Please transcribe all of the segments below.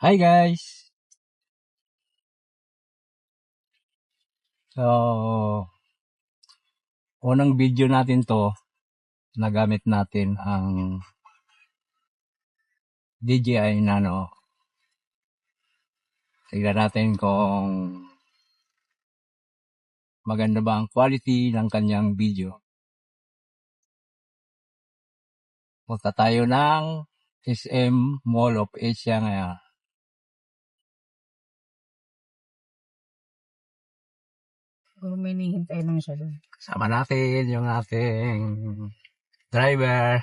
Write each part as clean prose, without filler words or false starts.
Hi guys! So, unang video natin to, nagamit natin ang DJI Nano. Tignan natin kung maganda ba ang quality ng kanyang video. Punta tayo ng SM Mall of Asia ngayon. Siguro may nihintay lang siya doon. Kasama natin yung ating driver.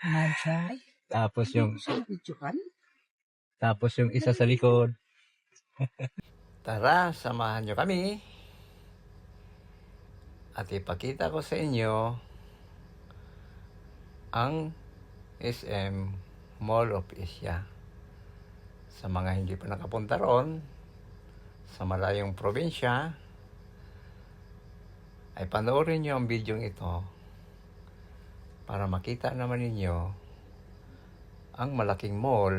Mag-try. Tapos yung Videohan? isa sa likod. Tara, samahan nyo kami. At ipakita ko sa inyo ang SM Mall of Asia. Sa mga hindi pa nakapunta roon, sa malayong probinsya, ay panoorin nyo ang video ito para makita naman ninyo ang malaking mall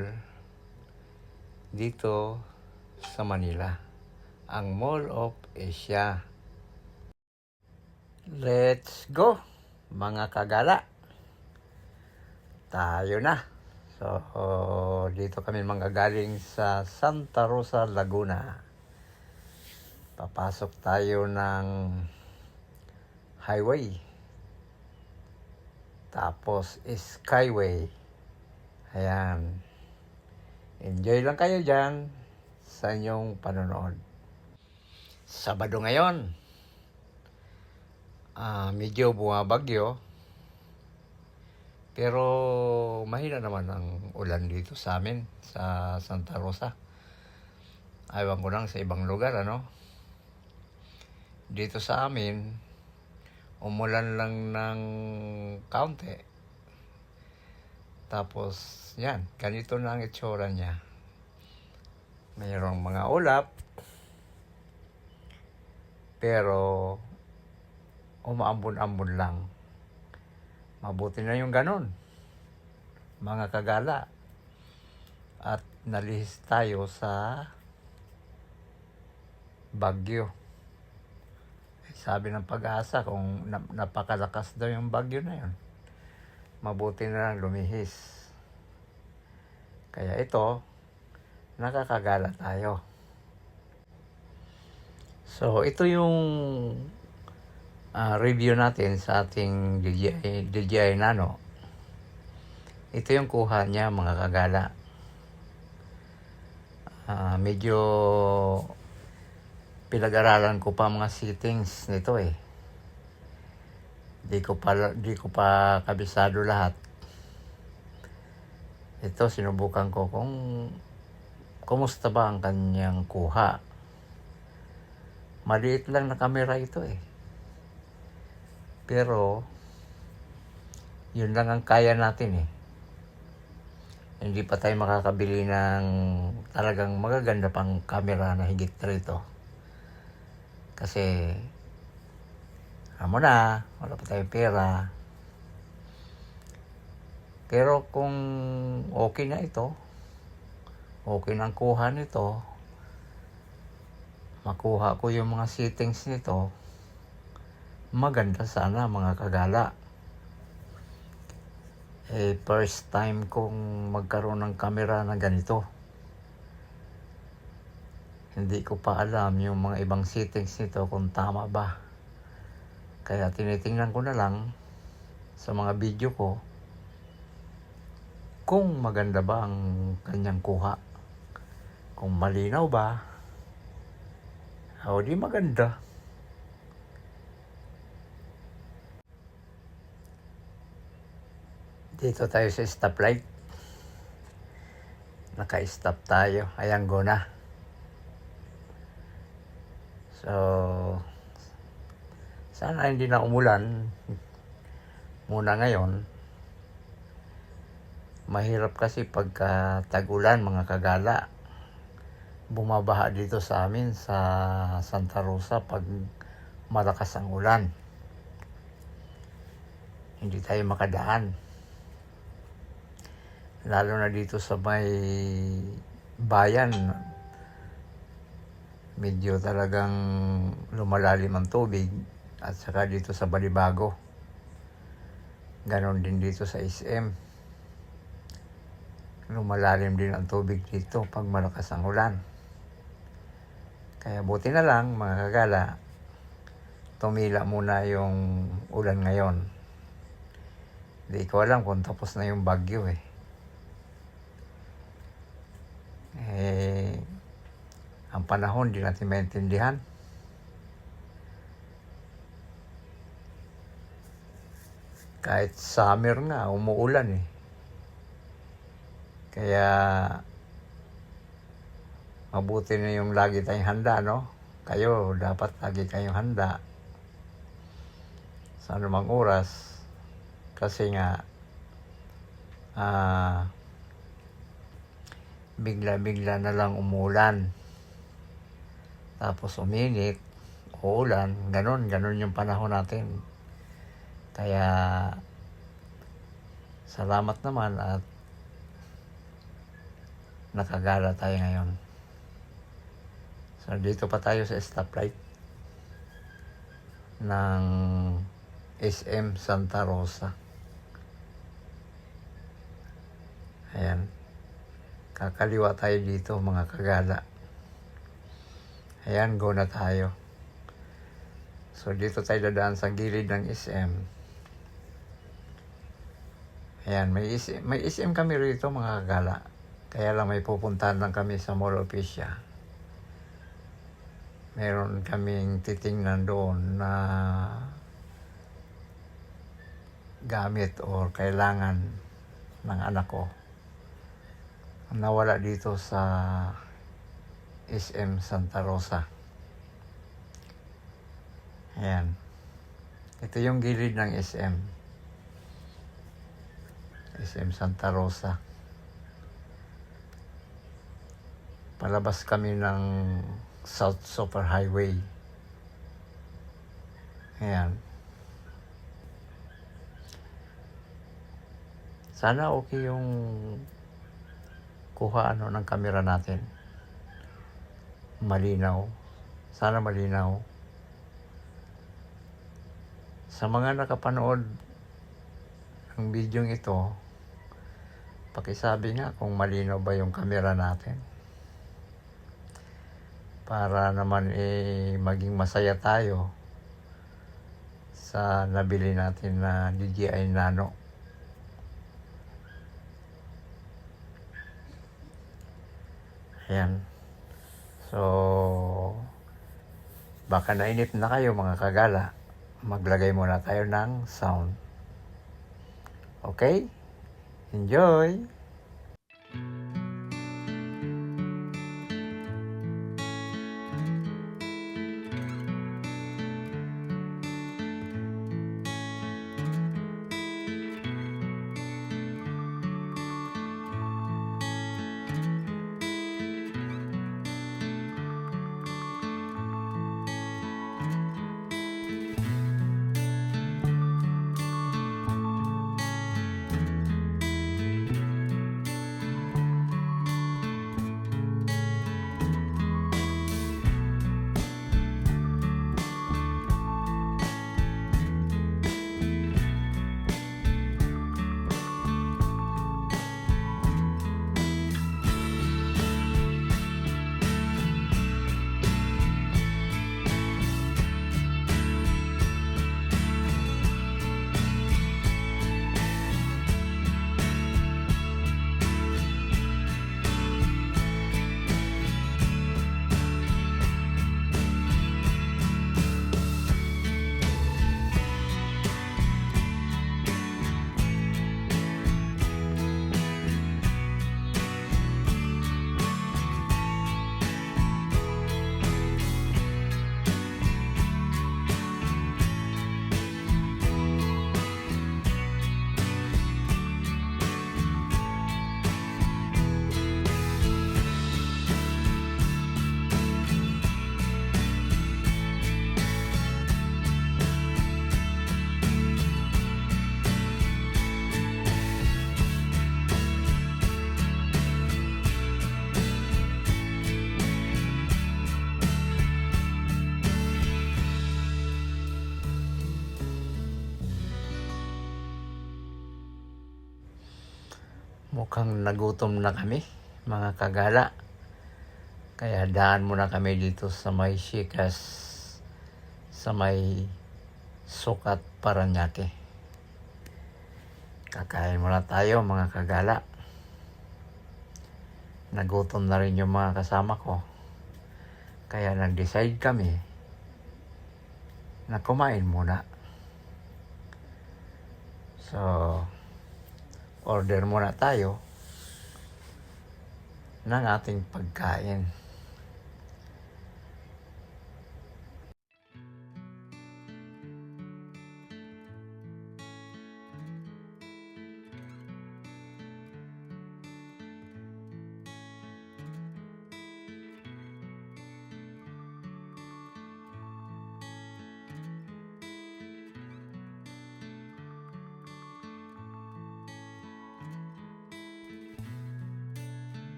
dito sa Manila, ang Mall of Asia. Let's go, mga kagala! Tayo na! So, dito kami manggagaling sa Santa Rosa, Laguna. Papasok tayo ng highway. Tapos skyway. Ayan. Enjoy lang kayo dyan sa inyong panonood. Sabado ngayon. Medyo bumabagyo. Pero mahina naman ang ulan dito sa amin, sa Santa Rosa. Ayaw ko lang sa ibang lugar, ano? Dito sa amin, umulan lang ng kaunti. Tapos, yan, ganito na ang itsura niya. Mayroong mga ulap, pero umaambon-ambon lang. Mabuti na yung ganon, mga kagala. At nalihis tayo sa bagyo. Sabi ng Pag-asa kung napakalakas daw yung bagyo na yun. Mabuti na lang lumihis. Kaya ito, nakakagala tayo. So, ito yung review natin sa ating DJI Nano. Ito yung kuha niya, mga kagala. Medyo pinag-aralan ko pa mga settings nito eh. Di ko pa kabisado lahat. Ito, sinubukan ko kung kumusta ba ang kanyang kuha. Maliit lang na camera ito eh. Pero, yun lang ang kaya natin eh. Hindi pa tayo makakabili ng talagang magaganda pang camera na higit rito. Kasi, alam mo na, wala pa tayong pera. Pero kung okay na ito, okay na ang kuha nito, makuha ko yung mga settings nito, maganda sana, mga kagala. First time kong magkaroon ng camera na ganito. Hindi ko pa alam yung mga ibang settings nito kung tama ba. Kaya tinitingnan ko na lang sa mga video ko kung maganda ba ang kanyang kuha. Kung malinaw ba, o di maganda. Dito tayo sa stoplight. Naka-stop tayo. Ayan, go na. So, sana hindi na umulan muna ngayon. Mahirap kasi pagka tag-ulan, mga kagala. Bumabaha dito sa amin sa Santa Rosa pag malakas ang ulan. Hindi tayo makadaan. Lalo na dito sa may bayan, medyo talagang lumalalim ang tubig. At saka dito sa Balibago, ganon din dito sa SM. Lumalalim din ang tubig dito pag malakas ang ulan. Kaya buti na lang mga kagala, tumila muna yung ulan ngayon. Hindi ko alam kung tapos na yung bagyo eh. Ang panahon di natin maintindihan. Kahit summer nga, umuulan eh. Kaya mabuti na yung lagi tayong handa, no? Kayo, dapat lagi kayong handa sa anumang oras. Kasi nga, bigla-bigla na lang umulan. Tapos uminit, uulan, ganon yung panahon natin. Kaya, salamat naman at nakagala tayo ngayon. So, dito pa tayo sa stoplight ng SM Santa Rosa. Ayan. Kakaliwa tayo dito mga kagala. Ayan, go na tayo. So, dito tayo dadaan sa gilid ng SM. Ayan, may SM kami rito mga kagala. Kaya lang may pupuntahan lang kami sa Mall of Asia. Meron kaming titingnan doon na gamit o kailangan ng anak ko. Nawala dito sa SM Santa Rosa. Ayan. Ito yung gilid ng SM. SM Santa Rosa. Palabas kami ng South Super Highway. Ayan. Sana okay yung kuha ng camera natin. Malinaw. Sana malinaw. Sa mga nakapanood ng video ito, pakisabi nga kung malinaw ba yung camera natin. Para naman maging masaya tayo sa nabili natin na DJI Nano. Ayan. So, baka nainip na kayo mga kagala. Maglagay muna tayo ng sound. Okay? Enjoy! Mukhang nagutom na kami, mga kagala. Kaya daan muna kami dito sa may Shikas, sa may Sukat, Paranaque. Kakain muna tayo, mga kagala. Nagutom na rin yung mga kasama ko. Kaya nag-decide kami na kumain muna. So, order muna tayo ng ating pagkain.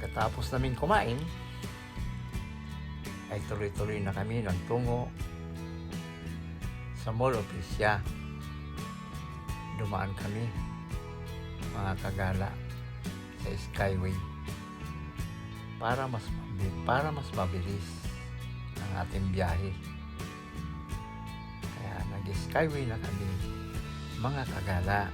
Pagkatapos namin kumain, ay tuloy-tuloy na kami nagtungo sa Mall of Asia. Dumaan kami, mga kagala, sa Skyway para mas mabilis ang ating biyahe. Kaya nag-Skyway na kami, mga kagala.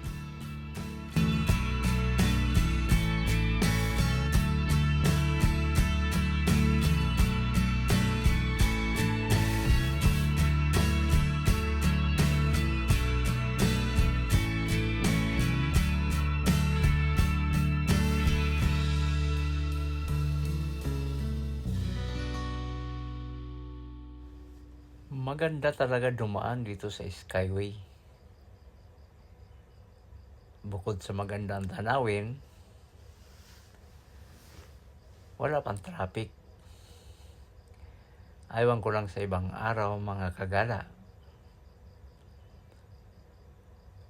Maganda talaga dumaan dito sa Skyway. Bukod sa magandang tanawin, wala pang traffic. Aywan ko lang sa ibang araw, mga kagala,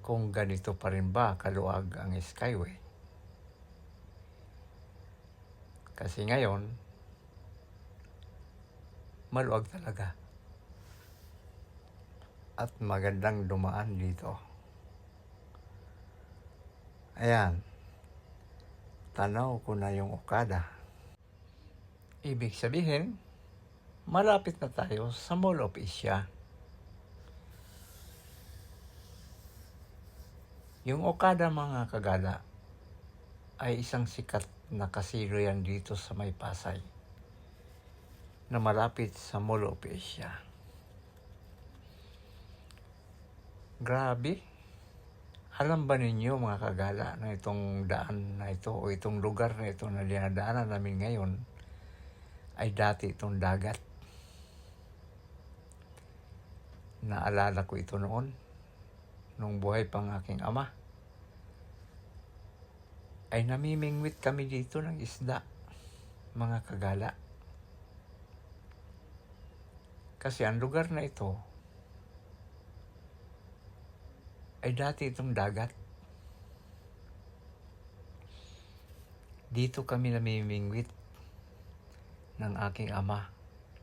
kung ganito pa rin ba kaluwag ang Skyway. Kasi ngayon, maluwag talaga. At magandang dumaan dito. Ayan, tanaw ko na yung Okada. Ibig sabihin, malapit na tayo sa Mall of Asia. Yung Okada, mga kagala, ay isang sikat na kasino yan dito sa may Pasay, na malapit sa Mall of Asia. Grabe. Alam ba ninyo, mga kagala, na itong daan na ito o itong lugar na ito na dinadaanan namin ngayon ay dati itong dagat. Naalala ko ito noon, nung buhay pang aking ama. Ay namimingwit kami dito ng isda, mga kagala. Kasi ang lugar na ito ay dati itong dagat. Dito kami namimingwit ng aking ama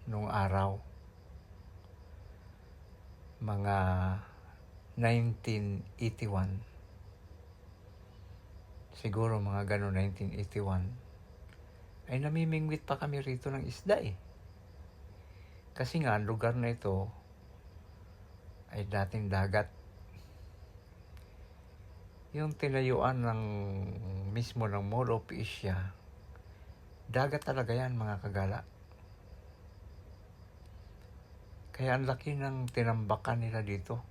nung araw. Mga 1981. Siguro mga gano'n, 1981. Ay namimingwit pa kami rito ng isda eh. Kasi nga, ang lugar na ito ay dating dagat. Yung tinayuan ng mismo ng Mall of Asia, dagat talaga yan, mga kagala. Kaya ang laki ng tinambakan nila dito.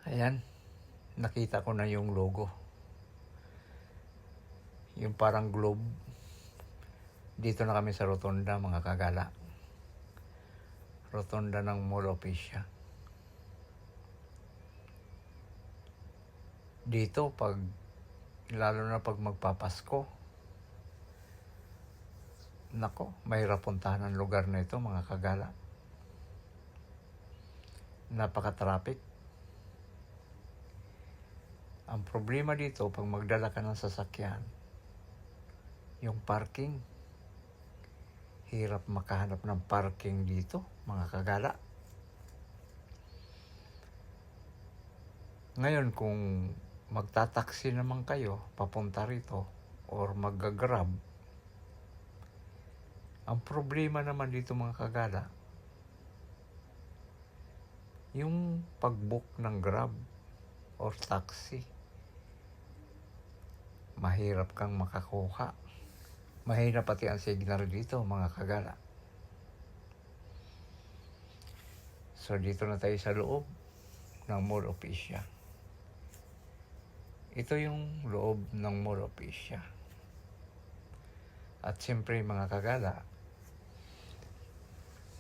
Ayan, nakita ko na yung logo. Yung parang globe. Dito na kami sa Rotonda, mga kagala. Rotonda ng Mall of Asia. Dito, lalo na pag magpapasko, nako, mahirap puntahan ang lugar na ito, mga kagala. Napaka-traffic. Ang problema dito, pag magdala ka ng sasakyan, yung parking, hirap makahanap ng parking dito, mga kagala. Ngayon, kung magtataksi naman kayo papunta rito or mag-grab, ang problema naman dito, mga kagala, yung pag-book ng grab or taxi, mahirap kang makakuha. Mahirap pati ang signal dito, mga kagala. So, dito na tayo sa loob ng Mall of Asia. Ito yung loob ng Mall of Asia. At siyempre, mga kagala,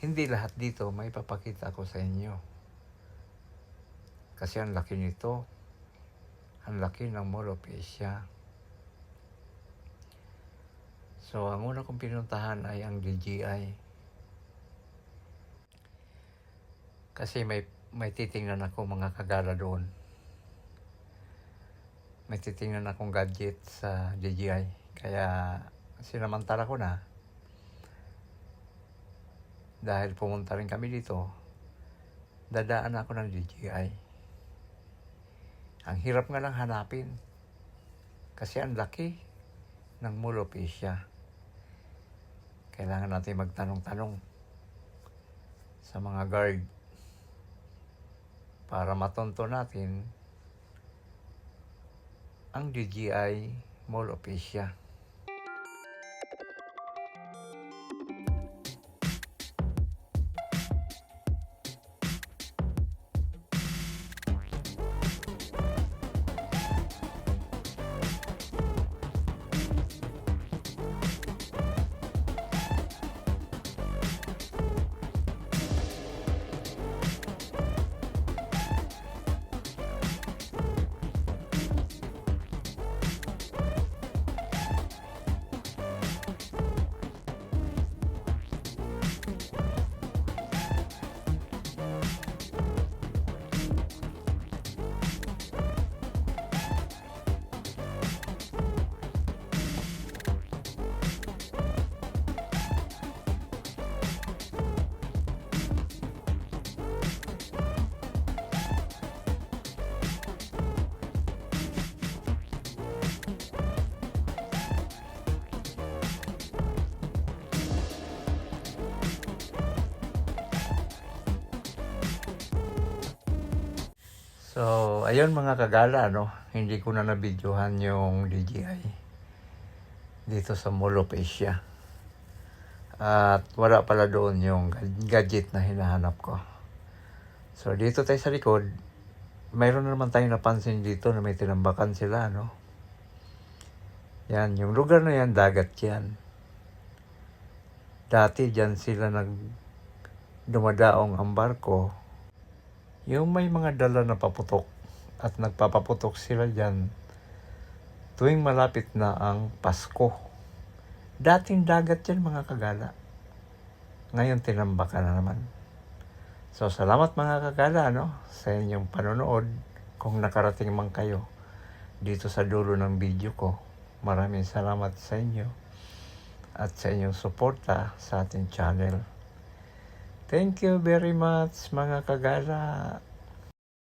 hindi lahat dito may papakita ko sa inyo. Kasi ang laki nito. Ang laki ng Mall of Asia. So, ang una kong pinuntahan ay ang DJI. Kasi may titingnan ako, mga kagala, doon. May titingnan akong gadget sa DJI. Kaya sinamantala ko na. Dahil pumunta rin kami dito, dadaan ako ng DJI. Ang hirap nga lang hanapin. Kasi ang laki ng Mall of Asia. Kailangan natin magtanong-tanong sa mga guard para matonto natin ang DJI Mall of Asia. So, ayun mga kagala, hindi ko na nabidyohan yung DJI dito sa Mall of Asia. At wala pala doon yung gadget na hinahanap ko. So, dito tayo sa likod, mayroon naman tayong napansin dito na may tinambakan sila, Yan, yung lugar na yan, dagat yan. Dati dyan sila dumadaong ang barko. Yung may mga dala na paputok at nagpapaputok sila dyan tuwing malapit na ang Pasko. Dating dagat yan, mga kagala. Ngayon tinambakan na naman. So, salamat mga kagala, sa inyong panonood. Kung nakarating man kayo dito sa dulo ng video ko, maraming salamat sa inyo at sa inyong suporta sa ating channel. Thank you very much, mga kagala.